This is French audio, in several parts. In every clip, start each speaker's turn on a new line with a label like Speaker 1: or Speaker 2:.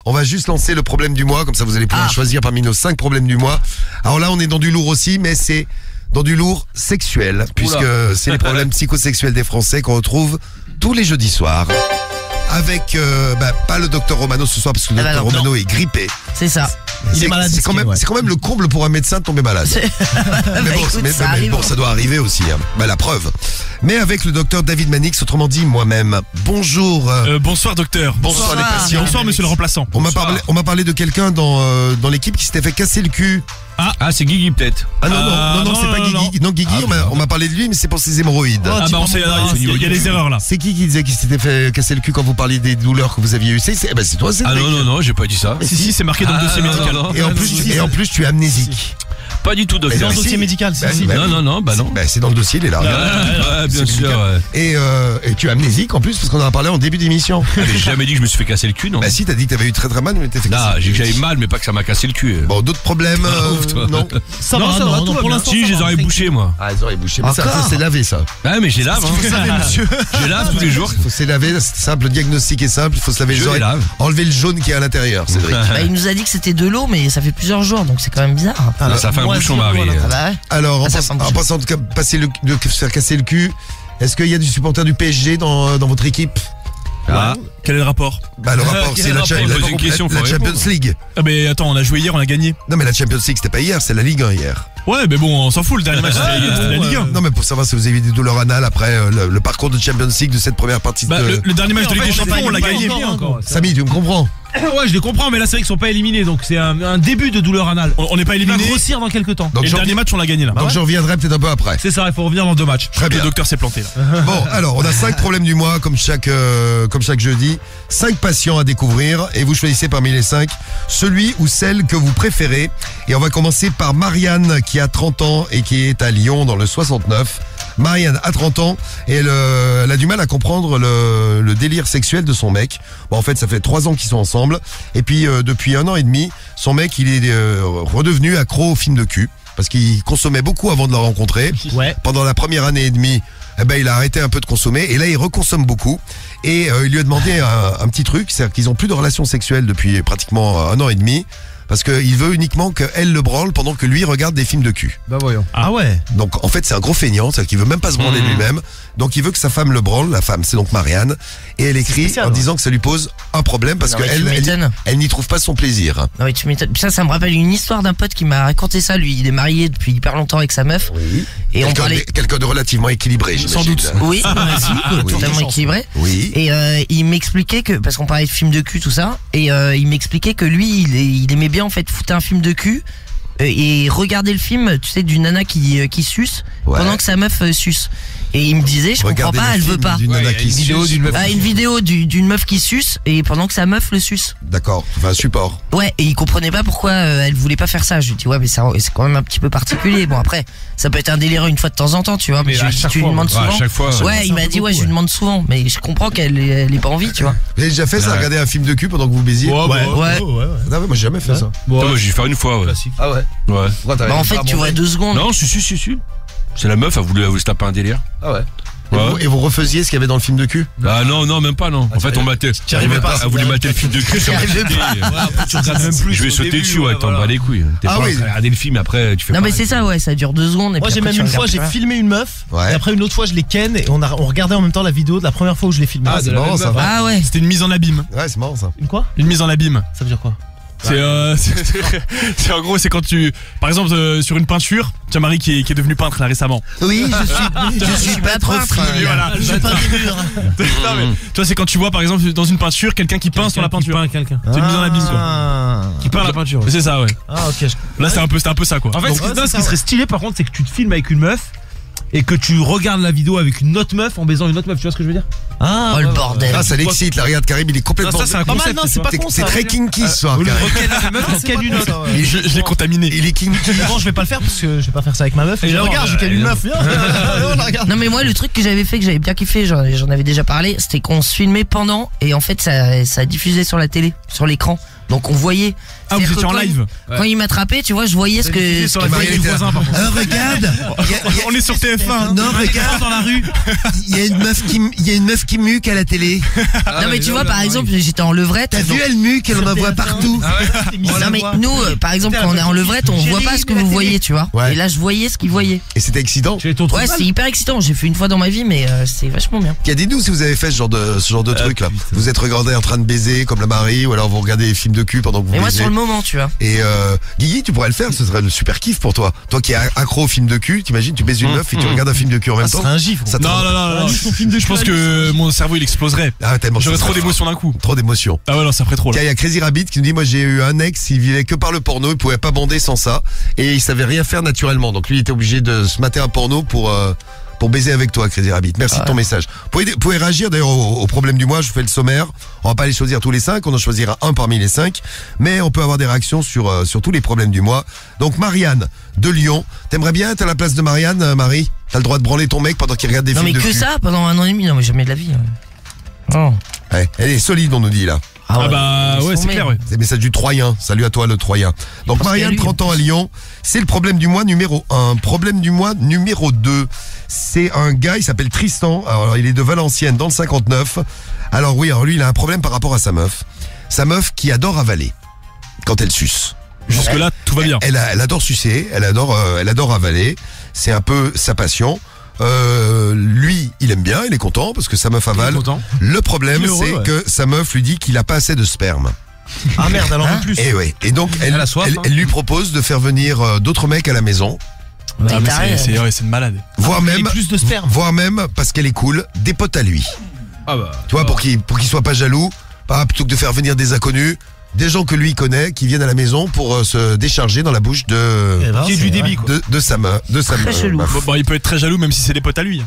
Speaker 1: On va juste lancer le problème du mois, comme ça vous allez pouvoir choisir parmi nos 5 problèmes du mois. Alors là, on est dans du lourd aussi, mais c'est dans du lourd sexuel, puisque c'est les problèmes psychosexuels des Français qu'on retrouve tous les jeudis soirs. Avec, pas le docteur Romano ce soir, parce que le docteur Romano est grippé.
Speaker 2: C'est ça.
Speaker 1: Il est malade. C'est quand même le comble pour un médecin de tomber malade. mais bon, ça doit arriver aussi. Hein. La preuve. Mais avec le docteur David Manix, autrement dit moi-même. Bonjour.
Speaker 3: Bonsoir docteur.
Speaker 1: Bonsoir les patients.
Speaker 3: Bonsoir monsieur le remplaçant.
Speaker 1: On m'a parlé de quelqu'un dans l'équipe qui s'était fait casser le cul.
Speaker 4: Ah, c'est Guigui peut-être.
Speaker 1: Ah non, c'est pas Guigui. Non, Guigui, on m'a parlé de lui, mais c'est pour ses hémorroïdes.
Speaker 3: Il y a des erreurs là.
Speaker 1: C'est qui disait qu'il s'était fait casser le cul quand vous parliez des douleurs que vous aviez eues? C'est toi, c'est
Speaker 4: non, j'ai pas dit ça.
Speaker 3: Si, c'est marqué dans le dossier médical.
Speaker 1: Et en plus, tu es amnésique.
Speaker 4: Pas du tout, docteur.
Speaker 3: Dans le dossier médical,
Speaker 4: Non,
Speaker 1: c'est dans le dossier, il est là.
Speaker 4: Ouais, bien sûr.
Speaker 1: Et tu es amnésique en plus, parce qu'on en a parlé en début d'émission.
Speaker 4: J'ai jamais dit que je me suis fait casser le cul, non?
Speaker 1: Bah si, t'as dit que t'avais eu très très mal, mais t'es fait casser.
Speaker 4: Non, j'ai que j'avais mal, mais pas que ça m'a cassé le cul.
Speaker 1: Bon, d'autres problèmes? Non.
Speaker 3: Ça va, pour l'instant.
Speaker 4: Si, j'ai les oreilles bouchées, moi.
Speaker 1: Ah, les oreilles bouchées. Mais ça, c'est lavé, ça.
Speaker 4: Ouais, mais j'ai lave, hein.
Speaker 1: Vous savez, monsieur.
Speaker 4: Je lave tous les jours.
Speaker 1: Il faut se laver, c'est simple, le diagnostic est simple, il faut se laver les oreilles. Enlever le jaune qui est à l'intérieur, Cédric.
Speaker 2: Il nous a dit que c'était de l'eau, mais ça fait plusieurs jours, donc c'est quand même bizarre.
Speaker 4: Ça fait un bouchon, Marie.
Speaker 1: Alors, en passant en tout cas de se faire casser le cul, est-ce qu'il y a du supporter du PSG dans votre équipe?
Speaker 3: Quel est le rapport?
Speaker 1: Le rapport, c'est la Champions League.
Speaker 3: Ah mais attends, on a joué hier, on a gagné.
Speaker 1: Non mais la Champions League c'était pas hier, c'est la Ligue 1 hier.
Speaker 3: Ouais mais bon, on s'en fout, le dernier match c'était la Ligue 1.
Speaker 1: Non mais pour savoir si vous avez eu des douleurs anales après le parcours de Champions League de cette première partie
Speaker 3: le dernier match de Ligue des Champions, on l'a gagné.
Speaker 1: Samy, tu me comprends?
Speaker 5: Ouais, je les comprends, mais là c'est vrai qu'ils sont pas éliminés, donc c'est un début de douleur anale.
Speaker 3: On n'est pas éliminés.
Speaker 5: Il va grossir dans quelques temps.
Speaker 1: Donc
Speaker 3: le dernier match on l'a gagné là.
Speaker 1: Donc je reviendrai peut-être un peu après.
Speaker 5: C'est ça, il faut revenir dans 2 matchs.
Speaker 1: Très bien.
Speaker 3: Le docteur s'est planté là.
Speaker 1: Bon, alors on a 5 problèmes du mois comme chaque jeudi. 5 patients à découvrir et vous choisissez parmi les 5 celui ou celle que vous préférez. Et on va commencer par Marianne qui a 30 ans et qui est à Lyon dans le 69. Marianne a 30 ans et elle a du mal à comprendre le délire sexuel de son mec. Bon, en fait, ça fait 3 ans qu'ils sont ensemble. Et puis, depuis 1 an et demi, son mec, il est redevenu accro aux films de cul. Parce qu'il consommait beaucoup avant de la rencontrer.
Speaker 5: Ouais.
Speaker 1: Pendant la première année et demie, il a arrêté un peu de consommer. Et là, il reconsomme beaucoup. Et il lui a demandé un petit truc. C'est-à-dire qu'ils n'ont plus de relations sexuelles depuis pratiquement 1 an et demi. Parce qu'il veut uniquement qu'elle le branle pendant que lui regarde des films de cul.
Speaker 5: Bah voyons. Ah ouais.
Speaker 1: Donc en fait c'est un gros feignant, c'est-à-dire qu'il veut même pas se branler lui-même. Donc il veut que sa femme le branle, la femme c'est donc Marianne. Et elle écrit en disant que ça lui pose un problème parce qu'elle n'y trouve pas son plaisir.
Speaker 2: Non mais tu m'étonnes. Ça me rappelle une histoire d'un pote qui m'a raconté ça. Lui il est marié depuis hyper longtemps avec sa meuf.
Speaker 1: Oui.
Speaker 2: Et
Speaker 1: quelqu'un de relativement équilibré, j'imagine.
Speaker 3: Sans doute.
Speaker 2: Oui, totalement équilibré.
Speaker 1: Oui.
Speaker 2: Et il m'expliquait que, parce qu'on parlait de films de cul tout ça, et il m'expliquait que lui il aimait bien en fait foutre un film de cul et regarder le film, tu sais, d'une nana qui suce pendant que sa meuf suce. Et il me disait, je comprends pas, elle veut pas. Une vidéo d'une meuf qui suce et pendant que sa meuf le suce.
Speaker 1: D'accord, enfin un support.
Speaker 2: Ouais, et il comprenait pas pourquoi elle voulait pas faire ça. Je lui dis ouais, mais c'est quand même un petit peu particulier. Bon après, ça peut être un délire une fois de temps en temps, tu vois. Mais tu lui demandes souvent.
Speaker 4: À chaque fois.
Speaker 2: Ouais, il m'a dit je lui demande souvent, mais je comprends qu'elle ait pas envie, tu vois.
Speaker 1: Vous avez déjà fait ça, regarder un film de cul pendant que vous baisiez?
Speaker 2: Ouais.
Speaker 1: Non, moi j'ai jamais fait ça.
Speaker 4: Moi j'ai fait une fois.
Speaker 1: Ah ouais.
Speaker 4: Ouais.
Speaker 2: Bah en fait, tu vois 2 secondes.
Speaker 4: Non, si. C'est la meuf, elle voulu se taper un délire.
Speaker 1: Ah ouais. Et vous refaisiez ce qu'il y avait dans le film de cul?
Speaker 4: Ah non, même pas, non. En fait, on matait. Elle voulait mater le film de cul sur la télé.
Speaker 5: Tu regardes même plus.
Speaker 4: Je vais sauter dessus, t'en bats les couilles. T'es pas en train de regarder le film, après, tu fais.
Speaker 2: Non, mais c'est ça, ça dure 2 secondes.
Speaker 5: Moi, j'ai même une fois, j'ai filmé une meuf. Et après, une autre fois, je l'ai ken. Et on regardait en même temps la vidéo de la première fois où je l'ai filmé.
Speaker 1: Ah, c'est marrant ça.
Speaker 2: Ah ouais.
Speaker 3: C'était une mise en abîme.
Speaker 1: Ouais, c'est marrant ça.
Speaker 5: Une quoi?
Speaker 3: Une mise en abîme.
Speaker 5: Ça veut dire quoi?
Speaker 3: C'est en gros, c'est quand tu, par exemple, sur une peinture, tu as Marie qui est devenue peintre là récemment.
Speaker 2: Oui, je suis pas trop
Speaker 3: voilà.
Speaker 5: Je suis pas des murs.
Speaker 3: Toi, c'est quand tu vois par exemple dans une peinture quelqu'un qui peint sur la peinture. C'est une mise en abîme quoi.
Speaker 5: Qui peint la peinture.
Speaker 3: C'est ça, ouais.
Speaker 5: Ah ok.
Speaker 3: Là, c'est un peu ça quoi.
Speaker 5: En fait, ce qui serait stylé par contre, c'est que tu te filmes avec une meuf et que tu regardes la vidéo avec une autre meuf en baisant une autre meuf, tu vois ce que je veux dire?
Speaker 2: Ah, le bordel.
Speaker 1: Ah, ça l'excite, la regarde Karim, il est complètement.
Speaker 3: Ça, c'est un concept.
Speaker 5: C'est pas con,
Speaker 1: c'est très kinky ce soir.
Speaker 5: Ken une autre.
Speaker 3: Je l'ai contaminé.
Speaker 1: Il est kinky.
Speaker 5: Bon, je vais pas le faire parce que je vais pas faire ça avec ma meuf. Et regarde, je ken une meuf.
Speaker 2: Non mais moi le truc que j'avais fait, que j'avais bien kiffé, j'en avais déjà parlé, c'était qu'on se filmait pendant et en fait ça diffusait sur la télé, sur l'écran. Donc on voyait.
Speaker 3: Ah, vous
Speaker 2: C'est-à-dire
Speaker 3: étiez
Speaker 2: que
Speaker 3: en
Speaker 2: quand
Speaker 3: live.
Speaker 2: Quand il m'attrapait, tu vois, je voyais ce que.
Speaker 3: Sur la voiture du voisin, par contre.
Speaker 1: Regarde.
Speaker 3: On est sur TF1. hein.
Speaker 1: Non, regarde
Speaker 5: dans la rue.
Speaker 1: Il y a une meuf qui muque à la télé.
Speaker 2: Non mais tu vois, par exemple, j'étais en levrette.
Speaker 1: T'as
Speaker 2: donc-
Speaker 1: vu, elle muque, elle en voit partout.
Speaker 2: Non mais nous, par exemple, quand on est en levrette, on voit pas ce que vous voyez, tu vois.
Speaker 1: Ouais.
Speaker 2: Et là, je voyais ce qu'il voyait.
Speaker 1: Et c'était excitant.
Speaker 5: Tu es ton
Speaker 2: Ouais, c'est hyper excitant. J'ai fait une fois dans ma vie, mais c'est vachement bien.
Speaker 1: Dites-nous si vous avez fait ce genre de truc là. Vous êtes regardé en train de baiser comme la Marie, ou alors vous regardez des films de cul pendant que vous
Speaker 2: Mais moi,
Speaker 1: baisez.
Speaker 2: sur le moment, tu vois.
Speaker 1: Et Guigui, tu pourrais le faire, ce serait le super kiff pour toi. Toi qui es accro au film de cul, t'imagines, tu baises une meuf et tu regardes un film de cul en même temps.
Speaker 5: serait un gif.
Speaker 1: Ça te-
Speaker 3: Non. Je pense que mon cerveau il exploserait.
Speaker 1: Ah, tellement
Speaker 3: J'aurais
Speaker 1: ça
Speaker 3: trop
Speaker 1: serait
Speaker 3: d'émotions d'un coup.
Speaker 1: Trop d'émotions.
Speaker 3: Ah ouais, non, ça ferait trop là.
Speaker 1: Tiens, il y a Crazy Rabbit qui nous dit, moi j'ai eu un ex, il vivait que par le porno, il pouvait pas bander sans ça, et il savait rien faire naturellement. Donc lui il était obligé de se mater un porno pour baiser avec toi, Crazy Rabbit. Merci de ton message. Vous pouvez réagir d'ailleurs au problème du mois, je fais le sommaire. On va pas les choisir tous les 5, on en choisira un parmi les 5, mais on peut avoir des réactions sur tous les problèmes du mois. Donc Marianne de Lyon, t'aimerais bien être à la place de Marianne, Marie? T'as le droit de branler ton mec pendant qu'il regarde des
Speaker 2: Non
Speaker 1: films
Speaker 2: mais
Speaker 1: de
Speaker 2: que
Speaker 1: cul.
Speaker 2: ça pendant 1 an et demi, non mais jamais de la vie. Oh.
Speaker 1: Ouais, elle est solide, on nous dit là.
Speaker 3: Ah bah ouais, c'est clair, ouais.
Speaker 1: C'est le message du Troyen. Salut à toi, le Troyen. Donc,
Speaker 2: pense
Speaker 1: Marianne,
Speaker 2: qu'il y a lui,
Speaker 1: 30 ans à Lyon. C'est le problème du mois numéro 1. Problème du mois numéro 2. C'est un gars, il s'appelle Tristan. Alors, il est de Valenciennes, dans le 59. Alors, oui, alors lui, il a un problème par rapport à sa meuf. Sa meuf qui adore avaler quand elle suce.
Speaker 3: Jusque là, tout va bien.
Speaker 1: Elle adore sucer, elle adore avaler. C'est un peu sa passion. Lui, il aime bien, il est content parce que sa meuf avale. Le problème,
Speaker 5: Il est heureux,
Speaker 1: c'est
Speaker 5: ouais.
Speaker 1: que sa meuf lui dit qu'il a pas assez de sperme.
Speaker 5: Ah merde, alors en plus.
Speaker 1: Et ouais. Et donc, elle
Speaker 5: a soif, hein.
Speaker 1: elle lui propose de faire venir d'autres mecs à la maison,
Speaker 2: Bah,
Speaker 3: Ah, mais
Speaker 2: taré,
Speaker 3: c'est une malade.
Speaker 1: voire
Speaker 5: il y a
Speaker 1: même,
Speaker 5: plus de sperme.
Speaker 1: voire même parce qu'elle est cool, des potes à lui.
Speaker 4: Ah bah.
Speaker 1: Tu vois, pour qu'il soit pas jaloux, plutôt que de faire venir des inconnus, des gens que lui connaît, qui viennent à la maison pour se décharger dans la bouche de
Speaker 5: Qui est du débit quoi.
Speaker 1: de sa meuf.
Speaker 2: Très chelou.
Speaker 1: meuf.
Speaker 3: Bon, il peut être très jaloux même si c'est des potes à lui.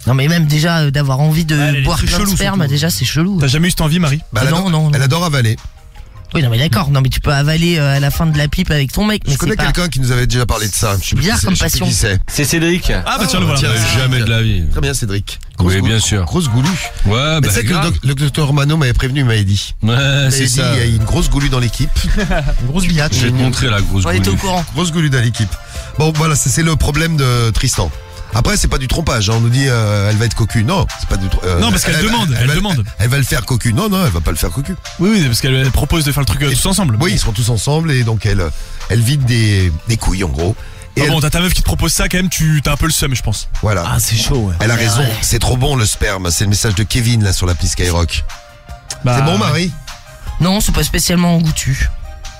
Speaker 2: Non mais même déjà d'avoir envie de
Speaker 5: elle est
Speaker 2: boire
Speaker 5: très
Speaker 2: plein de
Speaker 5: chelou,
Speaker 2: sperme,
Speaker 5: surtout.
Speaker 2: déjà c'est chelou.
Speaker 3: T'as jamais eu cette envie, Marie?
Speaker 1: Bah, elle,
Speaker 2: Non,
Speaker 1: adore,
Speaker 2: non.
Speaker 1: elle adore avaler.
Speaker 2: Oui non mais d'accord, non mais tu peux avaler à la fin de la pipe avec ton mec, mais
Speaker 1: Je connais
Speaker 2: c'est pas...
Speaker 1: quelqu'un qui nous avait déjà parlé de ça. Je sais plus
Speaker 2: bizarre
Speaker 1: qui c'est,
Speaker 2: comme
Speaker 1: je sais plus
Speaker 2: passion.
Speaker 1: qui c'est.
Speaker 4: C'est Cédric.
Speaker 3: Ah bah tiens, le voilà.
Speaker 1: tiens,
Speaker 4: Jamais de la vie.
Speaker 1: Très bien, Cédric.
Speaker 4: Oui,
Speaker 1: Grosse
Speaker 4: bien
Speaker 1: goulue.
Speaker 4: sûr.
Speaker 1: Grosse goulue.
Speaker 4: Ouais,
Speaker 1: Mais
Speaker 4: bah
Speaker 1: tu sais que
Speaker 4: grave.
Speaker 1: le docteur Mano m'avait prévenu, il m'avait dit.
Speaker 4: Ouais,
Speaker 1: Il m'avait
Speaker 4: c'est
Speaker 1: dit,
Speaker 4: ça.
Speaker 1: il y a une grosse goulue dans l'équipe.
Speaker 5: Grosse billette.
Speaker 4: Je vais te montrer la grosse
Speaker 2: On était au
Speaker 4: goulue.
Speaker 2: courant.
Speaker 1: Grosse goulue dans l'équipe. Bon, voilà, c'est le problème de Tristan. Après, c'est pas du trompage. On nous dit, elle va être cocu. Non, c'est pas du
Speaker 3: Non, parce qu'elle demande, elle demande.
Speaker 1: Elle va le faire cocu. Non, elle va pas le faire cocu.
Speaker 3: Oui, parce qu'elle propose de faire le truc tous ensemble.
Speaker 1: Oui, ils seront tous ensemble et donc elle vide des couilles en gros. Et
Speaker 3: Ah bon,
Speaker 1: elle-
Speaker 3: t'as ta meuf qui te propose ça quand même, t'as un peu le seum, je pense.
Speaker 1: voilà.
Speaker 5: Ah c'est chaud ouais.
Speaker 1: Elle a raison.
Speaker 2: ouais.
Speaker 1: C'est trop bon le sperme. C'est le message de Kevin là sur l'appli Skyrock.
Speaker 3: Bah,
Speaker 1: C'est bon, Marie?
Speaker 2: Non, c'est pas spécialement goûtu.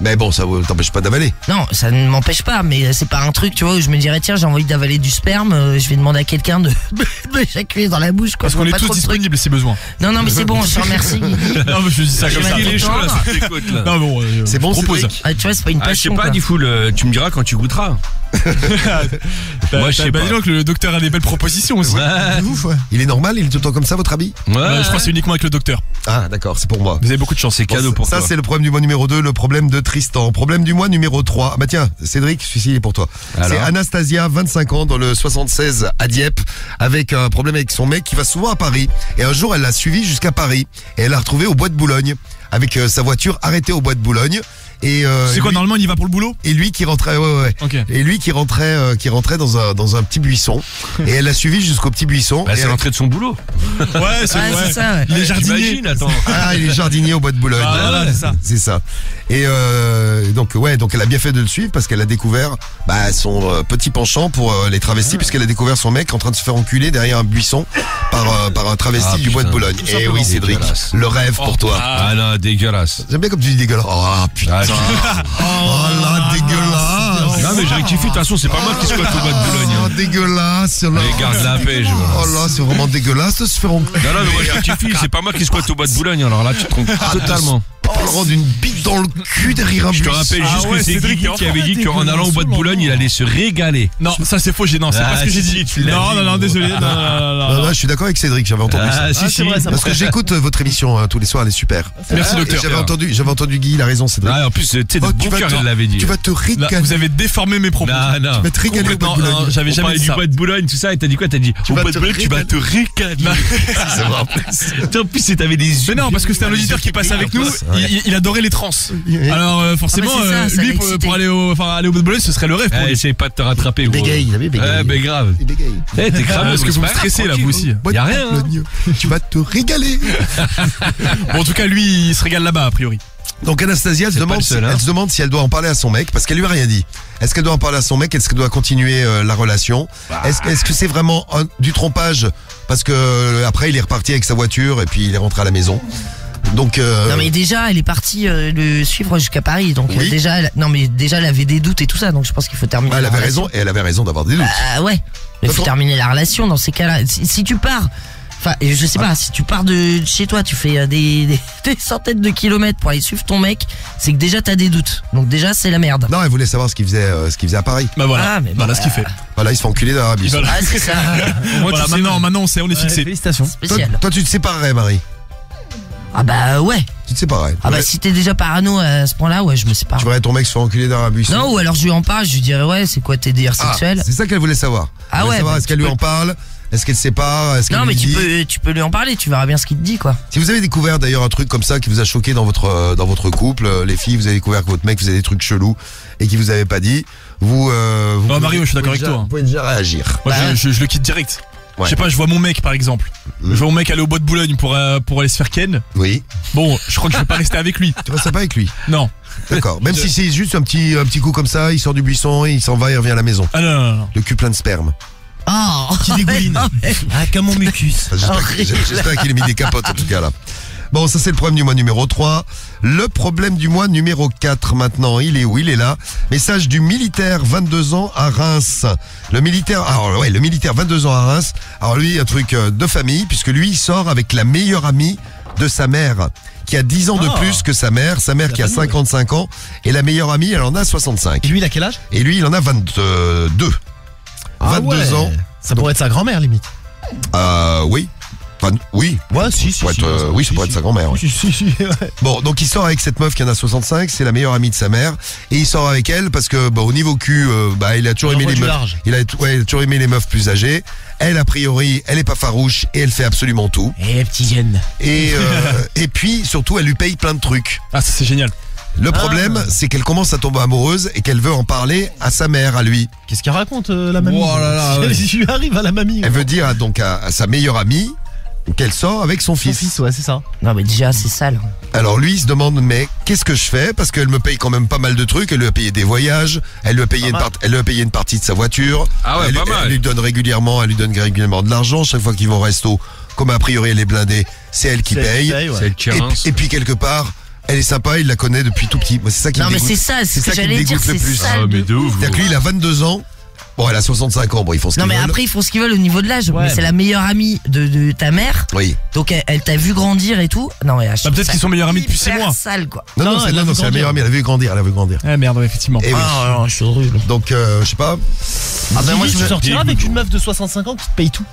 Speaker 1: Mais bon, ça t'empêche pas d'avaler.
Speaker 2: Non, ça ne m'empêche pas, mais c'est pas un truc, tu vois, où je me dirais, tiens, j'ai envie d'avaler du sperme, je vais demander à quelqu'un de m'éjaculer dans la bouche, quoi.
Speaker 3: Parce
Speaker 2: Je
Speaker 3: qu'on
Speaker 2: vois
Speaker 3: est
Speaker 2: pas
Speaker 3: tous
Speaker 2: trop le truc.
Speaker 3: disponibles si besoin.
Speaker 2: Non, mais c'est bon, je te remercie.
Speaker 3: Non, mais je dis ça comme
Speaker 2: Je
Speaker 3: ça.
Speaker 2: vais
Speaker 4: Il est chaud là
Speaker 2: Attends.
Speaker 4: sur tes côtes là.
Speaker 3: Non, bon,
Speaker 1: C'est bon,
Speaker 3: propose.
Speaker 1: Cédric?
Speaker 2: Ah, tu vois, c'est pas une
Speaker 4: Ah, je sais
Speaker 2: passion,
Speaker 4: pas,
Speaker 2: quoi.
Speaker 4: Difool, tu me diras quand tu goûteras. Moi, je sais
Speaker 3: Bah,
Speaker 4: pas.
Speaker 3: dis donc, le docteur a des belles propositions aussi.
Speaker 4: Ouais.
Speaker 1: Il est normal, il est tout le temps comme ça, votre habit?
Speaker 3: Je crois que c'est uniquement avec le docteur.
Speaker 1: Ah, d'accord, c'est pour moi.
Speaker 3: Vous avez beaucoup de chance.
Speaker 4: C'est cadeau pour
Speaker 1: ça,
Speaker 4: toi.
Speaker 1: c'est le problème du mois numéro 2, le problème de Tristan. Problème du mois numéro 3. Ah bah tiens, Cédric, celui-ci il est pour toi.
Speaker 4: Alors
Speaker 1: C'est Anastasia, 25 ans, dans le 76 à Dieppe, avec un problème avec son mec qui va souvent à Paris. Et un jour, elle l'a suivi jusqu'à Paris. Et elle l'a retrouvé au bois de Boulogne, avec sa voiture arrêtée au bois de Boulogne. Et,
Speaker 3: C'est quoi,
Speaker 1: lui,
Speaker 3: normalement, il y va pour le boulot?
Speaker 1: et lui qui rentrait, ouais.
Speaker 3: Ok.
Speaker 1: Et lui qui rentrait dans un petit buisson. Et elle l'a suivi jusqu'au petit buisson.
Speaker 4: Bah,
Speaker 1: Et
Speaker 4: c'est
Speaker 1: elle-
Speaker 4: l'entrée de son boulot.
Speaker 3: Ouais,
Speaker 2: Ouais, c'est ça, ouais.
Speaker 3: Il est jardinier.
Speaker 4: T'imagines, attends.
Speaker 1: Ah, il est jardinier au bois de Boulogne.
Speaker 3: Ah, voilà, c'est ça.
Speaker 1: C'est ça. Et donc elle a bien fait de le suivre parce qu'elle a découvert son petit penchant pour les travestis, puisqu'elle a découvert son mec en train de se faire enculer derrière un buisson par un travesti
Speaker 4: Ah,
Speaker 1: du bois de
Speaker 4: putain.
Speaker 1: Boulogne.
Speaker 4: Tout
Speaker 1: Et
Speaker 4: simplement.
Speaker 1: oui, Cédric,
Speaker 4: Dégueulasse.
Speaker 1: le rêve pour toi.
Speaker 4: Ah non, dégueulasse.
Speaker 1: J'aime bien comme tu dis dégueulasse. Oh putain.
Speaker 4: Ah,
Speaker 1: Oh là, dégueulasse.
Speaker 4: Non mais je rectifie, de toute façon c'est pas moi qui squatte au bois de Boulogne.
Speaker 1: Oh
Speaker 4: hein.
Speaker 1: dégueulasse.
Speaker 4: Allez, garde la paix, je vois.
Speaker 1: Oh là, c'est vraiment dégueulasse de se faire enculer.
Speaker 4: Non, mais moi je rectifie, c'est pas moi qui squatte au bois de Boulogne, alors là tu te trompes totalement.
Speaker 1: On le rend d'une bite dans le cul derrière un
Speaker 4: Je te
Speaker 1: buisson.
Speaker 4: rappelle juste
Speaker 3: ouais,
Speaker 4: que c'est
Speaker 3: Cédric,
Speaker 4: Guigui
Speaker 3: en
Speaker 4: qui avait
Speaker 3: fait,
Speaker 4: dit qu'en allant au bois de Boulogne, il allait se régaler.
Speaker 3: Non, ça c'est faux, non, c'est
Speaker 4: Ah,
Speaker 3: pas ce que j'ai
Speaker 4: si,
Speaker 3: dit.
Speaker 4: tu l'as
Speaker 3: Non,
Speaker 4: dit.
Speaker 3: désolé. Non.
Speaker 1: Je suis d'accord avec Cédric, j'avais entendu ça.
Speaker 4: Ah si, si.
Speaker 1: Parce que j'écoute votre émission tous les soirs, elle est super.
Speaker 3: Merci,
Speaker 1: Et
Speaker 3: docteur.
Speaker 1: j'avais entendu Guy, il a raison, Cédric.
Speaker 4: Ah, en plus, tu sais, de
Speaker 1: Oh,
Speaker 4: bon cœur, elle l'avait dit.
Speaker 1: Tu vas te
Speaker 3: Là,
Speaker 1: ricaner.
Speaker 3: vous avez déformé déformé mes propos.
Speaker 4: Non.
Speaker 1: Tu vas te régaler au bois de
Speaker 3: Non,
Speaker 1: Boulogne.
Speaker 3: j'avais
Speaker 4: On
Speaker 3: jamais
Speaker 4: parlait
Speaker 3: dit
Speaker 4: du
Speaker 3: ça.
Speaker 4: bois de Boulogne, tout ça, et t'as dit quoi? T'as dit, au
Speaker 1: vas
Speaker 4: bois
Speaker 1: te
Speaker 4: de Boulogne, tu vas te régaler.
Speaker 1: C'est vrai en plus.
Speaker 4: En plus, t'avais des yeux.
Speaker 3: Mais non, parce que c'était un auditeur qui passait avec nous, il adorait les trans. Alors forcément,
Speaker 2: Ah, c'est ça,
Speaker 3: lui
Speaker 2: ça l'excitait.
Speaker 3: pour aller au bois de Boulogne, ce serait le rêve pour lui.
Speaker 4: Essaye pas de te rattraper, gros.
Speaker 1: Bégaye, il avait bégayé.
Speaker 4: Ouais, mais grave.
Speaker 1: Il bégaye.
Speaker 4: T'es cramé,
Speaker 3: Est-ce que vous me stressez là, vous aussi?
Speaker 1: Bois
Speaker 4: Y a
Speaker 1: de
Speaker 4: rien,
Speaker 1: Boulogne. Tu vas te régaler.
Speaker 3: Bon, en tout cas, lui, il se régale là-bas, a priori.
Speaker 1: Donc Anastasia, elle se
Speaker 4: C'est pas
Speaker 1: demande,
Speaker 4: le seul, hein.
Speaker 1: elle se demande si elle doit en parler à son mec, parce qu'elle lui a rien dit. Est-ce qu'elle doit en parler à son mec? Est-ce qu'elle doit continuer la relation? Est-ce que c'est vraiment du trompage? Parce que après il est reparti avec sa voiture et puis il est rentré à la maison. Donc
Speaker 2: Non mais déjà elle est partie le suivre jusqu'à Paris donc
Speaker 1: Oui.
Speaker 2: déjà elle avait des doutes et tout ça donc je pense qu'il faut terminer.
Speaker 1: elle
Speaker 2: la
Speaker 1: avait
Speaker 2: relation.
Speaker 1: raison et elle avait raison d'avoir des doutes.
Speaker 2: Ah ouais. Il faut
Speaker 1: Attends.
Speaker 2: terminer la relation dans ces cas-là. Si tu pars, enfin je sais pas, si tu pars de chez toi, tu fais des centaines de kilomètres pour aller suivre ton mec, c'est que déjà t'as des doutes. Donc déjà c'est la merde.
Speaker 1: Non, elle voulait savoir ce qu'il faisait à Paris.
Speaker 3: Bah voilà,
Speaker 2: Ah, mais bon,
Speaker 3: voilà ce qu'il fait.
Speaker 1: Voilà, il se fait enculer d'Arabie.
Speaker 3: Voilà.
Speaker 2: Ah c'est ça.
Speaker 3: Voilà, maintenant on sait, on est fixé.
Speaker 5: Félicitations.
Speaker 1: Toi,
Speaker 2: Spécial.
Speaker 1: toi, tu te séparerais, Marie.
Speaker 2: Ah bah ouais.
Speaker 1: Tu te séparerais.
Speaker 2: Ah bah si t'es déjà parano à ce point-là, ouais je me sépare.
Speaker 1: Tu verrais ton mec se faire enculer d'Arabie.
Speaker 2: Non ou alors je lui en parle, je lui dirais ouais c'est quoi tes délires
Speaker 1: Ah,
Speaker 2: sexuels.
Speaker 1: c'est ça qu'elle voulait savoir. Elle
Speaker 2: Ah
Speaker 1: voulait
Speaker 2: ouais,
Speaker 1: savoir
Speaker 2: bah,
Speaker 1: est-ce qu'elle
Speaker 2: tu
Speaker 1: lui
Speaker 2: peux-
Speaker 1: en parle, est-ce qu'elle sépare, est-ce qu'elle
Speaker 2: Non mais
Speaker 1: lui dit.
Speaker 2: tu peux lui en parler, tu verras bien ce qu'il te dit quoi.
Speaker 1: Si vous avez découvert d'ailleurs un truc comme ça qui vous a choqué dans votre couple, les filles, vous avez découvert que votre mec faisait des trucs chelous et qu'il vous avait pas dit, vous
Speaker 3: Bah, Mario, je suis d'accord avec toi, hein.
Speaker 1: Vous pouvez déjà réagir.
Speaker 3: Moi,
Speaker 2: Bah,
Speaker 3: je le quitte direct.
Speaker 1: Ouais.
Speaker 3: Je sais pas, je vois mon mec par exemple. Je vois mon mec aller au bois de Boulogne pour aller se faire ken.
Speaker 1: Oui.
Speaker 3: Bon, je crois que je vais pas rester avec lui.
Speaker 1: Tu restes pas avec lui.
Speaker 3: Non.
Speaker 1: D'accord. Même si c'est juste un petit coup comme ça, il sort du buisson, il s'en va, il revient à la maison.
Speaker 3: Ah non.
Speaker 1: Le cul plein de sperme.
Speaker 2: Oh
Speaker 5: Qui dégouline.
Speaker 2: non, mais-
Speaker 5: Ah, comme mon mucus.
Speaker 1: J'espère qu'il a mis des capotes en tout cas là. Bon, ça c'est le problème du mois numéro 3. Le problème du mois numéro 4 maintenant, il est où? Il est là. Message du militaire 22 ans à Reims. Le militaire 22 ans à Reims. Alors lui, un truc de famille, puisque lui, il sort avec la meilleure amie de sa mère, qui a 10 ans de plus que sa mère qui a 55 ans, et la meilleure amie, elle en a 65.
Speaker 5: Et lui, il a quel âge?
Speaker 1: Et lui, il en a 22. 22 ans.
Speaker 5: Ça pourrait être sa grand-mère, limite.
Speaker 1: Oui. Enfin, oui.
Speaker 5: Ouais, si.
Speaker 1: Ça pourrait être, oui, ça pourrait être sa grand-mère. ouais.
Speaker 5: Si, ouais.
Speaker 1: Bon, donc il sort avec cette meuf qui en a 65, c'est la meilleure amie de sa mère, et il sort avec elle parce que au niveau cul, il a toujours
Speaker 5: Il
Speaker 1: aimé
Speaker 5: envoie
Speaker 1: les
Speaker 5: du
Speaker 1: meufs.
Speaker 5: large.
Speaker 1: Il a toujours aimé les meufs plus âgées. Elle, a priori, elle est pas farouche et elle fait absolument tout.
Speaker 5: Eh, petit jeune.
Speaker 1: Et puis surtout, elle lui paye plein de trucs.
Speaker 3: Ah, ça c'est génial.
Speaker 1: Le problème, c'est qu'elle commence à tomber amoureuse et qu'elle veut en parler à sa mère, à lui.
Speaker 5: Qu'est-ce qu'elle raconte, la mamie?
Speaker 3: Oh là là, ouais.
Speaker 5: Si je lui arrive à la mamie.
Speaker 1: Elle veut dire donc à sa meilleure amie qu'elle sort avec son
Speaker 5: Son
Speaker 1: fils.
Speaker 5: fils, ouais, c'est ça.
Speaker 2: Non mais déjà c'est sale.
Speaker 1: Alors lui, il se demande, mais qu'est-ce que je fais? Parce qu'elle me paye quand même pas mal de trucs. Elle lui a payé des voyages, elle lui a payé, une partie de sa voiture.
Speaker 4: Ah ouais,
Speaker 1: elle,
Speaker 4: pas mal.
Speaker 1: Elle lui donne régulièrement de l'argent. Chaque fois qu'ils vont au resto, comme a priori elle est blindée, c'est elle qui paye.
Speaker 5: ouais.
Speaker 4: C'est le Kerens.
Speaker 1: Et puis quelque part, elle est sympa, il la connaît depuis tout petit. Moi, c'est ça qui
Speaker 2: Non
Speaker 1: me
Speaker 2: mais
Speaker 1: dégoûte.
Speaker 2: c'est ça, c'est ce que
Speaker 1: qui me
Speaker 2: j'allais dire,
Speaker 1: dégoûte le
Speaker 2: c'est
Speaker 1: plus.
Speaker 2: sale.
Speaker 4: Ah, mais de ouf.
Speaker 1: C'est-à-dire que lui, il a 22 ans. Bon, elle a 65 ans. Bon, ils font ce qu'ils
Speaker 2: Non mais
Speaker 1: veulent.
Speaker 2: après ils font ce qu'ils veulent au niveau de l'âge,
Speaker 5: Ouais,
Speaker 2: mais c'est
Speaker 5: mais-
Speaker 2: la meilleure amie de ta mère,
Speaker 1: Oui.
Speaker 2: donc elle t'a vu grandir et tout. Non mais
Speaker 3: peut-être qu'ils sont meilleurs amis depuis 6
Speaker 2: hyper
Speaker 3: mois.
Speaker 2: sale quoi.
Speaker 1: Non,
Speaker 5: Non, elle l'a vu
Speaker 1: c'est la meilleure amie.
Speaker 5: grandir.
Speaker 1: Elle a vu grandir.
Speaker 3: Eh merde, ouais, effectivement.
Speaker 1: Et oui.
Speaker 2: Ah non, je suis horrible.
Speaker 1: Donc, je sais pas.
Speaker 2: Ah ben moi je
Speaker 5: Tu
Speaker 2: me...
Speaker 5: sortiras avec une meuf de 65 ans qui te paye tout.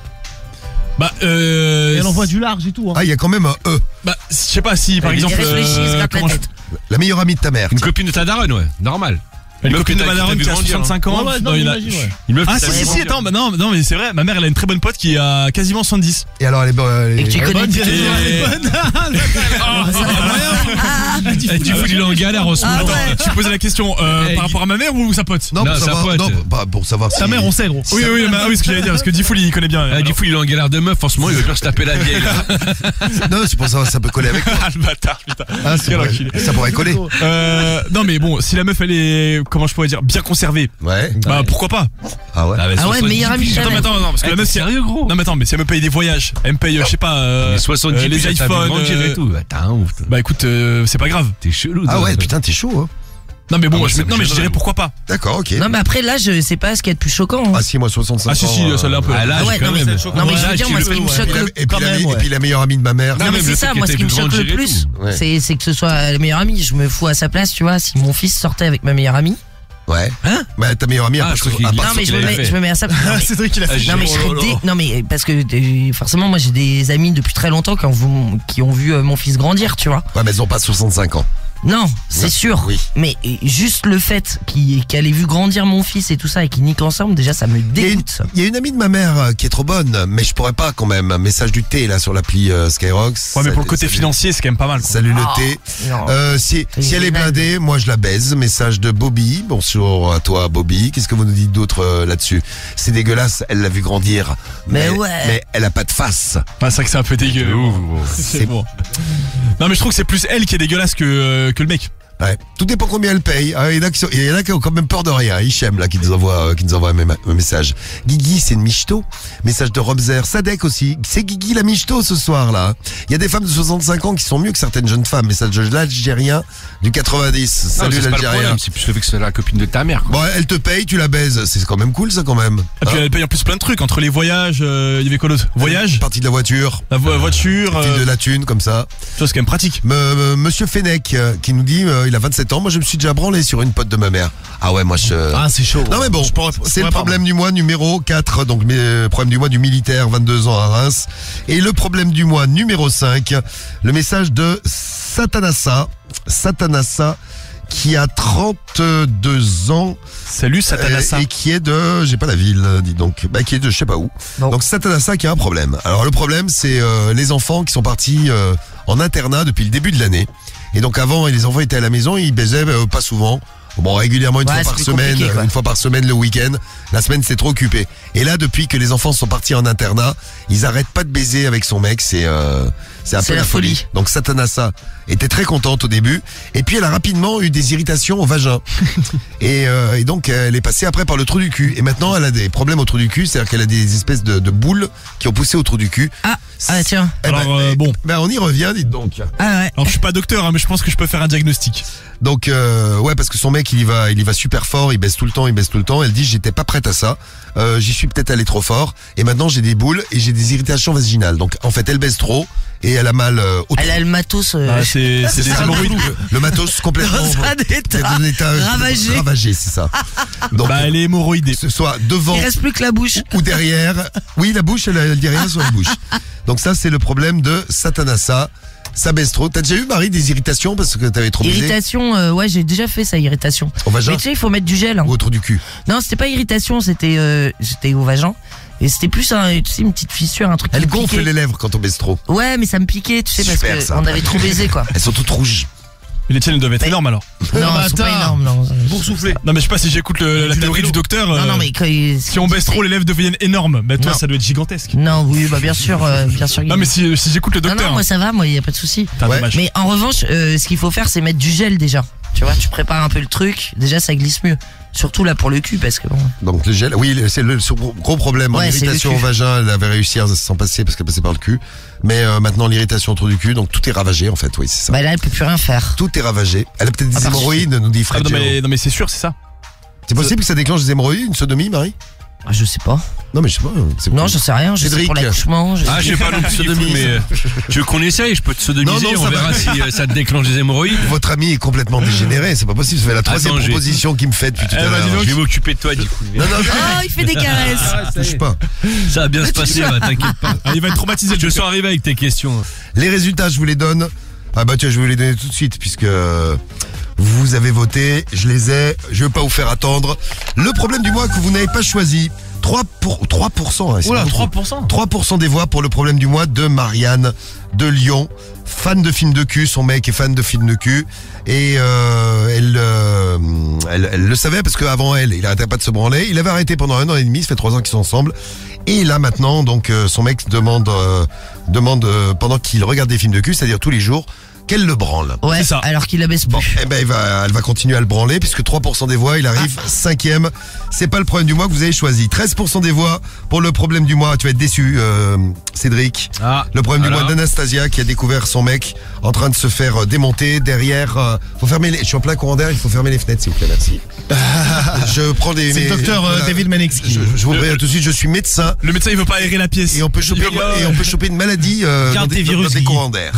Speaker 3: Bah,
Speaker 5: Et elle envoie du large et tout. Hein.
Speaker 1: Ah, il y a quand même un E.
Speaker 3: Bah, je sais pas si par
Speaker 2: Ils
Speaker 3: exemple.
Speaker 2: réfléchissent, ils se grattent la
Speaker 3: comment je-
Speaker 2: tête.
Speaker 1: La meilleure amie de ta mère.
Speaker 4: Une copine de ta daronne, ouais. Normal.
Speaker 3: Une
Speaker 4: meuf
Speaker 3: copine
Speaker 4: que
Speaker 3: de
Speaker 4: t'as-
Speaker 3: ma
Speaker 4: qui
Speaker 3: daronne
Speaker 4: t'a
Speaker 3: qui a
Speaker 4: vu grandir,
Speaker 3: 65 ans.
Speaker 5: Ouais, ouais, non,
Speaker 3: il a-
Speaker 5: imagine, ouais.
Speaker 4: Une meuf
Speaker 3: Ah
Speaker 4: qui
Speaker 3: si
Speaker 4: t'a
Speaker 3: si
Speaker 4: vu
Speaker 3: si,
Speaker 4: grandir.
Speaker 3: attends, bah non mais c'est vrai, ma mère elle a une très bonne pote qui a quasiment 70.
Speaker 1: Et alors, elle est
Speaker 2: Et que tu connais
Speaker 5: bonne,
Speaker 2: depuis
Speaker 5: elle est
Speaker 2: toujours.
Speaker 5: bonne.
Speaker 4: Eh, tu fous, il est en galère en ce
Speaker 2: Ah
Speaker 4: moment.
Speaker 2: ouais.
Speaker 3: Tu posais la question par rapport à ma mère ou sa pote?
Speaker 1: Non,
Speaker 4: Non,
Speaker 1: pour
Speaker 4: sa
Speaker 1: savoir,
Speaker 4: pote.
Speaker 1: non, pas pour savoir si.
Speaker 5: Ta mère, on sait, gros.
Speaker 3: Oui ce que j'allais dire parce que Diffoul il connaît bien.
Speaker 4: Ah, du coup, il est en galère de meuf. En ce moment, il veut bien se taper la vieille. Là.
Speaker 1: Non, c'est pour savoir si ça peut coller avec toi.
Speaker 3: Ah le bâtard putain.
Speaker 1: Ah,
Speaker 3: Quel enculé.
Speaker 1: ça pourrait coller.
Speaker 3: Non mais bon, si la meuf elle est, comment je pourrais dire, bien conservée,
Speaker 1: Ouais.
Speaker 3: bah pourquoi pas?
Speaker 1: Ah ouais.
Speaker 2: Ah ouais, meilleure amie de ta
Speaker 3: Attends, mais
Speaker 2: mère.
Speaker 3: attends, non, parce que
Speaker 4: Eh,
Speaker 3: la meuf,
Speaker 4: t'es sérieux, gros?
Speaker 3: non mais attends, mais si elle me paye des voyages, elle me paye, je sais pas,
Speaker 4: Mais 70
Speaker 3: les
Speaker 4: plus, elle t'a vu
Speaker 3: iPhones,
Speaker 4: grandir et tout. Bah, t'as un ouf. toi.
Speaker 3: bah écoute, c'est pas grave.
Speaker 4: T'es chelou.
Speaker 1: Ah
Speaker 4: toi.
Speaker 1: ouais, putain, t'es chaud, hein.
Speaker 3: Non mais bon,
Speaker 4: Ah, moi, ça me
Speaker 3: non mais je
Speaker 4: gêne
Speaker 3: dirais
Speaker 4: même.
Speaker 3: pourquoi pas.
Speaker 1: D'accord, ok.
Speaker 2: Non mais après l'âge c'est pas ce qu'il y a de plus choquant. hein.
Speaker 1: Ah si, moi 65
Speaker 3: Ah si
Speaker 1: ans.
Speaker 3: si, ça l'est un peu.
Speaker 4: Ah, là,
Speaker 2: Ah ouais,
Speaker 4: quand
Speaker 2: non, mais
Speaker 4: même.
Speaker 2: Non mais je
Speaker 4: Là,
Speaker 2: veux dire
Speaker 4: tu
Speaker 2: moi
Speaker 4: le
Speaker 2: ce qui me
Speaker 4: fais,
Speaker 2: choque
Speaker 4: ouais.
Speaker 2: le
Speaker 1: Et puis,
Speaker 5: Quand même, ouais.
Speaker 1: et puis la meilleure amie de ma mère.
Speaker 2: Non mais
Speaker 4: même
Speaker 2: c'est
Speaker 4: le
Speaker 2: ça,
Speaker 4: fait
Speaker 2: moi
Speaker 4: que
Speaker 2: ce
Speaker 4: t'aies
Speaker 2: qui me
Speaker 4: vu
Speaker 2: choque le
Speaker 4: grandir et
Speaker 2: plus,
Speaker 4: tout.
Speaker 1: Ouais.
Speaker 2: c'est que ce soit la meilleure amie. Je me fous à sa place, tu vois. Si mon fils sortait avec ma meilleure amie,
Speaker 1: Ouais.
Speaker 2: Hein?
Speaker 1: Bah ta meilleure amie,
Speaker 4: Ah, je crois qu'il-
Speaker 2: non mais
Speaker 4: qu'il avait fait.
Speaker 2: je me mets à sa place. Non, mais-
Speaker 5: C'est vrai qu'il a fait.
Speaker 2: Non mais je serais non mais parce que forcément moi j'ai des amis depuis très longtemps qui ont vu mon fils grandir, tu vois.
Speaker 1: Ouais, mais elles ont pas 65 ans.
Speaker 2: Non, c'est sûr.
Speaker 1: Oui.
Speaker 2: Mais juste le fait qu'elle ait vu grandir mon fils et tout ça et qu'ils niquent ensemble, déjà ça me dégoûte.
Speaker 1: Il y a une amie de ma mère qui est trop bonne, mais je pourrais pas quand même. Un message du thé là sur l'appli Skyrock.
Speaker 3: Ouais, mais pour le côté financier, c'est quand même pas mal. Quoi.
Speaker 1: Salut le thé. Si elle est blindée, moi je la baise. Message de Bobby. Bonjour à toi Bobby. Qu'est-ce que vous nous dites d'autre là-dessus? C'est dégueulasse, elle l'a vu grandir. Mais elle a pas de face.
Speaker 3: Ah, c'est vrai que c'est un peu dégueu.
Speaker 1: C'est
Speaker 3: bon. Non mais je trouve que c'est plus elle qui est dégueulasse que le mec.
Speaker 1: Ouais. Tout dépend combien elle paye. Il y en a qui ont quand même peur de rien. Hichem là qui nous envoie un message. Guigui c'est une michto. Message de Robzer. Sadek aussi. C'est Guigui la michto ce soir là. Il y a des femmes de 65 ans qui sont mieux que certaines jeunes femmes. Message de l'Algérien du 90. Salut l'Algérien.
Speaker 4: C'est plus le fait que c'est la copine de ta mère. Quoi.
Speaker 1: Bon, elle te paye, tu la baises. C'est quand même cool ça quand même.
Speaker 3: Et puis elle paye en plus plein de trucs entre les voyages. Il y avait quoi d'autre? Voyage.
Speaker 1: Partie de la voiture.
Speaker 3: La voiture.
Speaker 1: De la thune comme ça.
Speaker 3: Ça c'est quand même pratique.
Speaker 1: Monsieur Fennec qui nous dit il a 27 ans. Moi je me suis déjà branlé sur une pote de ma mère. Ah ouais moi
Speaker 5: c'est chaud.
Speaker 1: Non mais bon, c'est le problème du mois numéro 4. Donc problème du mois du militaire, 22 ans à Reims. Et le problème du mois numéro 5, le message de Satanassa qui a 32 ans.
Speaker 3: Salut Satanassa.
Speaker 1: Et qui est de, j'ai pas la ville, dis donc, qui est de je sais pas où. Bon. Donc Satanassa qui a un problème. Alors le problème c'est les enfants qui sont partis en internat depuis le début de l'année. Et donc avant les enfants étaient à la maison, ils baisaient pas souvent. Bon, régulièrement une fois par semaine le week-end. La semaine c'est trop occupé. Et là depuis que les enfants sont partis en internat, ils arrêtent pas de baiser avec son mec, c'est un peu la folie. Donc Satanassa était très contente au début et puis elle a rapidement eu des irritations au vagin. et donc elle est passée après par le trou du cul et maintenant elle a des problèmes au trou du cul, c'est-à-dire qu'elle a des espèces de boules qui ont poussé au trou du cul.
Speaker 2: Ah tiens.
Speaker 3: Alors bon.
Speaker 1: On y revient, dites donc.
Speaker 2: Ah ouais.
Speaker 3: Alors je suis pas docteur mais je pense que je peux faire un diagnostic.
Speaker 1: Donc ouais parce que son mec il y va super fort, il baisse tout le temps. Elle dit j'étais pas prête à ça, j'y suis peut-être allé trop fort et maintenant j'ai des boules et j'ai des irritations vaginales. Donc en fait elle baisse trop et elle a mal au
Speaker 2: Elle a le matos.
Speaker 3: C'est des hémorroïdes.
Speaker 1: Le matos complètement
Speaker 2: dans un état
Speaker 1: ravagé, c'est ça. Donc
Speaker 3: elle est hémorroïdée.
Speaker 1: Que ce soit devant.
Speaker 2: Il reste plus que la bouche.
Speaker 1: Ou derrière. Oui la bouche elle dit rien sur la bouche. Donc ça c'est le problème de Satanassa. Ça baisse trop. T'as déjà eu Marie des irritations parce que t'avais trop baisé?
Speaker 2: Irritation, ouais j'ai déjà fait ça, irritation.
Speaker 1: Au vagin?
Speaker 2: Mais tu sais il faut mettre du gel.
Speaker 1: Ou autour du cul?
Speaker 2: Non c'était pas irritation, c'était au vagin. Et c'était plus une petite fissure, un truc.
Speaker 1: Elle gonfle les lèvres quand on baisse trop.
Speaker 2: Ouais mais ça me piquait, tu sais,
Speaker 1: super,
Speaker 2: parce qu'on avait trop baisé quoi.
Speaker 1: Elles sont toutes rouges.
Speaker 3: Et les tiennes doivent être énormes alors.
Speaker 2: Non, elles sont pas énormes, non.
Speaker 5: Pour souffler.
Speaker 3: Non mais je sais pas si j'écoute la théorie du docteur.
Speaker 2: Non mais
Speaker 3: si on baisse trop les lèvres deviennent énormes. Bah toi ça doit être gigantesque.
Speaker 2: Non oui bah bien sûr.
Speaker 3: Non mais si j'écoute le docteur.
Speaker 2: Non moi ça va, moi y a pas de souci.
Speaker 1: Ouais.
Speaker 2: Mais en revanche ce qu'il faut faire c'est mettre du gel déjà. Tu vois, tu prépares un peu le truc, déjà ça glisse mieux. Surtout là pour le cul parce que bon.
Speaker 1: Donc le gel, oui c'est le gros problème.
Speaker 2: Ouais,
Speaker 1: l'irritation au vagin, elle avait réussi à s'en passer parce qu'elle passait par le cul. Mais maintenant l'irritation autour du cul, donc tout est ravagé en fait, oui c'est ça.
Speaker 2: Bah là elle peut plus rien faire.
Speaker 1: Tout est ravagé. Elle a peut-être des hémorroïdes, nous dit Fred.
Speaker 3: Non mais c'est sûr c'est ça.
Speaker 1: C'est possible que ça déclenche des hémorroïdes, une sodomie Marie?
Speaker 2: Je sais pas.
Speaker 1: Non mais je sais pas.
Speaker 2: Non je sais rien, je sais pour l'accouchement.
Speaker 4: Je sais pas non plus sodomie mais tu veux qu'on essaye? Je peux te sodomiser, on verra si ça te déclenche des hémorroïdes.
Speaker 1: Votre ami est complètement dégénéré, c'est pas possible, ça fait la troisième proposition qu'il me fait depuis tout à l'heure.
Speaker 4: Je vais m'occuper de toi du coup.
Speaker 1: Non.
Speaker 2: Oh il fait des caresses.
Speaker 1: Touche pas.
Speaker 4: Ça va bien se passer, t'inquiète pas.
Speaker 3: Il va être traumatisé.
Speaker 4: Je sens arriver avec tes questions.
Speaker 1: Les résultats je vous les donne. Ah bah tiens je vais vous les donner tout de suite puisque vous avez voté, je les ai, je vais pas vous faire attendre. Le problème du mois que vous n'avez pas choisi, 3%. Hein,
Speaker 5: Oula, 3%.
Speaker 1: 3% des voix pour le problème du mois de Marianne de Lyon, fan de films de cul, son mec est fan de films de cul et elle le savait parce qu'avant il arrêtait pas de se branler, il avait arrêté pendant 1 an et demi, ça fait 3 ans qu'ils sont ensemble et là maintenant donc son mec demande pendant qu'il regarde des films de cul, c'est-à-dire tous les jours, qu'elle le branle.
Speaker 2: Ouais,
Speaker 3: c'est ça.
Speaker 2: Alors qu'il la baisse plus.
Speaker 1: Bon, eh ben elle va continuer à le branler puisque 3% des voix, il arrive 5e. C'est pas le problème du mois que vous avez choisi. 13% des voix pour le problème du mois. Tu vas être déçu, Cédric. Le problème du mois d'Anastasia qui a découvert son mec en train de se faire démonter derrière. Faut fermer je suis en plein courant d'air, il faut fermer les fenêtres s'il vous plaît, merci. Je prends des.
Speaker 5: C'est le docteur David Manexki.
Speaker 1: Je vous préviens tout de suite, je suis médecin.
Speaker 3: Le médecin il veut pas aérer la pièce.
Speaker 1: Et on peut choper une maladie dans des courants d'air.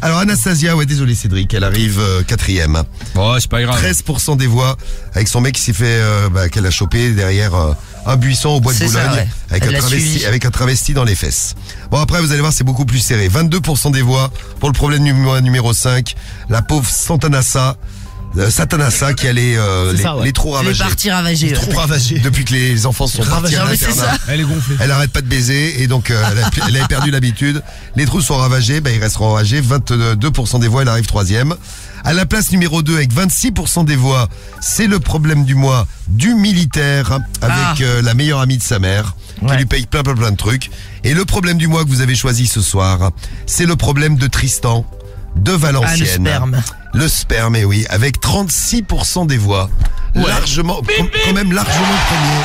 Speaker 1: Alors Anastasia, ouais désolé Cédric, elle arrive 4e.
Speaker 4: Bon, c'est pas grave.
Speaker 1: 13% des voix avec son mec qui s'est fait qu'elle a chopé derrière un buisson au bois de
Speaker 2: C'est
Speaker 1: Boulogne
Speaker 2: ça, ouais.
Speaker 1: avec un travesti dans les fesses. Bon, après, vous allez voir, c'est beaucoup plus serré. 22% des voix pour le problème numéro 5. La pauvre Satanassa qui a les trous
Speaker 2: Les
Speaker 1: ravagés.
Speaker 2: parties ravagées.
Speaker 5: Trop
Speaker 2: ouais.
Speaker 5: ravagé.
Speaker 1: Depuis que les enfants sont partis à
Speaker 2: Non, mais c'est
Speaker 1: l'internat.
Speaker 2: ça.
Speaker 5: Elle est gonflée.
Speaker 1: Elle arrête pas de baiser et donc elle avait perdu l'habitude. Les trous sont ravagés, ils resteront ravagés. 22% des voix, elle arrive 3e. À la place numéro 2 avec 26% des voix, c'est le problème du mois du militaire avec la meilleure amie de sa mère qui
Speaker 2: Ouais.
Speaker 1: lui paye plein de trucs. Et le problème du mois que vous avez choisi ce soir, c'est le problème de Tristan de Valenciennes.
Speaker 2: Ah, le sperme.
Speaker 1: Le sperme, et oui, avec 36% des voix. Largement, quand même largement premier.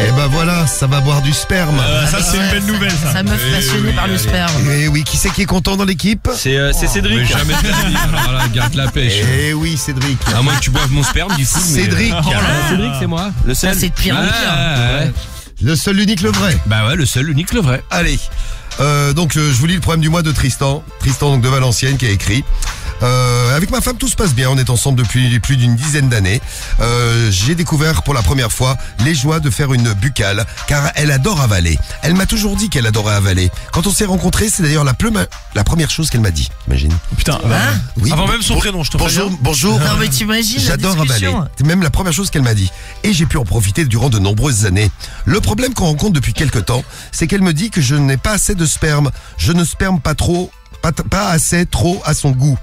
Speaker 1: Et ben voilà, ça va boire du sperme.
Speaker 3: Ça, c'est une belle nouvelle, ça.
Speaker 2: Sa meuf passionnée par le sperme.
Speaker 1: Et oui, qui c'est qui est content dans l'équipe?
Speaker 4: C'est Cédric. Mais jamais de la vie. Alors là, garde la pêche.
Speaker 1: Eh oui, Cédric.
Speaker 4: À moins que tu boives mon sperme, du coup. mais-
Speaker 1: Cédric.
Speaker 4: Cédric, c'est moi. Le
Speaker 2: Ça,
Speaker 4: seul.
Speaker 2: c'est de pire en pire.
Speaker 4: Ouais.
Speaker 1: Le seul, l'unique, le vrai.
Speaker 4: Bah ouais, le seul, l'unique, le vrai.
Speaker 1: Allez. Donc je vous lis le problème du mois de Tristan. Tristan donc de Valenciennes qui a écrit. Avec ma femme tout se passe bien, on est ensemble depuis plus d'une dizaine d'années. J'ai découvert pour la première fois les joies de faire une buccale car elle adore avaler. Elle m'a toujours dit qu'elle adorait avaler. Quand on s'est rencontrés, c'est d'ailleurs la première chose qu'elle m'a dit. Imagine.
Speaker 3: Putain,
Speaker 1: Oui.
Speaker 3: avant même son prénom, je te préviens.
Speaker 1: Bonjour.
Speaker 2: Non, mais t'imagines la
Speaker 1: J'adore avaler.
Speaker 2: discussion.
Speaker 1: C'est même la première chose qu'elle m'a dit. Et j'ai pu en profiter durant de nombreuses années. Le problème qu'on rencontre depuis quelque temps, c'est qu'elle me dit que je n'ai pas assez de sperme. Je ne sperme pas assez trop à son goût.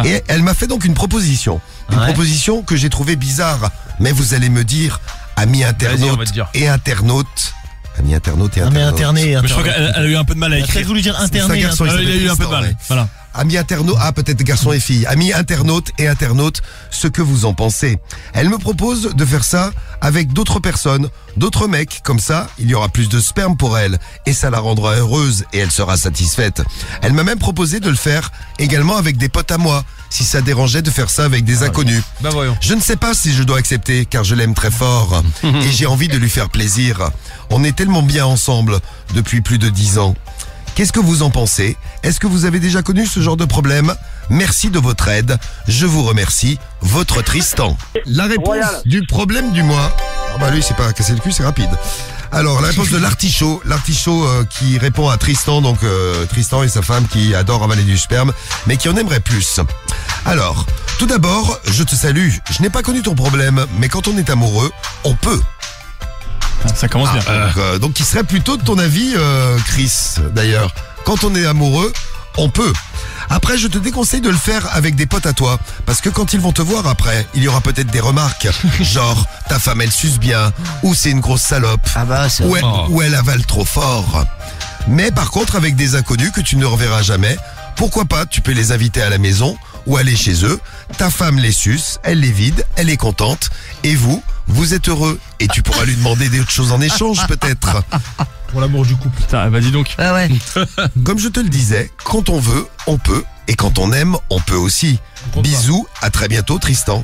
Speaker 1: Et elle m'a fait donc une proposition. Une proposition que j'ai trouvée bizarre. Mais vous allez me dire, amis
Speaker 5: Vas-y, on
Speaker 1: internautes
Speaker 5: va te dire.
Speaker 1: et internautes. Amis internautes et
Speaker 5: Ah, mais
Speaker 1: internautes.
Speaker 5: interné.
Speaker 3: Mais je crois qu'elle a eu un peu de mal à
Speaker 5: Elle a peut-être
Speaker 3: écrire.
Speaker 5: voulu dire
Speaker 1: C'est un
Speaker 5: interné.
Speaker 1: garçon,
Speaker 3: Il a eu un peu de
Speaker 1: Tristan,
Speaker 3: mal.
Speaker 1: ouais.
Speaker 3: Voilà.
Speaker 1: Amis internautes, peut-être garçons et filles, amis internautes et internautes, ce que vous en pensez. Elle me propose de faire ça avec d'autres personnes, d'autres mecs, comme ça, il y aura plus de sperme pour elle, et ça la rendra heureuse, et elle sera satisfaite. Elle m'a même proposé de le faire également avec des potes à moi, si ça dérangeait de faire ça avec des inconnus.
Speaker 5: Bah voyons.
Speaker 1: Je ne sais pas si je dois accepter, car je l'aime très fort, et j'ai envie de lui faire plaisir. On est tellement bien ensemble depuis plus de 10 ans. Qu'est-ce que vous en pensez? Est-ce que vous avez déjà connu ce genre de problème? Merci de votre aide. Je vous remercie. Votre Tristan. La réponse du problème du mois. Ah bah lui, c'est pas casser le cul, c'est rapide. Alors, la réponse de l'artichaut. L'artichaut qui répond à Tristan, donc Tristan et sa femme qui adorent avaler du sperme, mais qui en aimerait plus. Alors, tout d'abord, je te salue. Je n'ai pas connu ton problème, mais quand on est amoureux, on peut.
Speaker 3: Ça commence bien.
Speaker 1: Donc qui serait plutôt de ton avis, Chris, d'ailleurs. Quand on est amoureux, on peut. Après, je te déconseille de le faire avec des potes à toi, parce que quand ils vont te voir après, il y aura peut-être des remarques, genre ta femme elle suce bien, ou c'est une grosse salope,
Speaker 2: Ah bah, c'est
Speaker 1: ou elle avale trop fort. Mais par contre, avec des inconnus que tu ne reverras jamais, pourquoi pas, tu peux les inviter à la maison ou aller chez eux, ta femme les suce, elle les vide, elle est contente, et vous êtes heureux, et tu pourras lui demander d'autres choses en échange peut-être.
Speaker 5: Pour l'amour du couple.
Speaker 3: Putain, bah dis donc.
Speaker 2: Ah ouais.
Speaker 1: Comme je te le disais, quand on veut, on peut, et quand on aime, on peut aussi. Bisous, à très bientôt Tristan.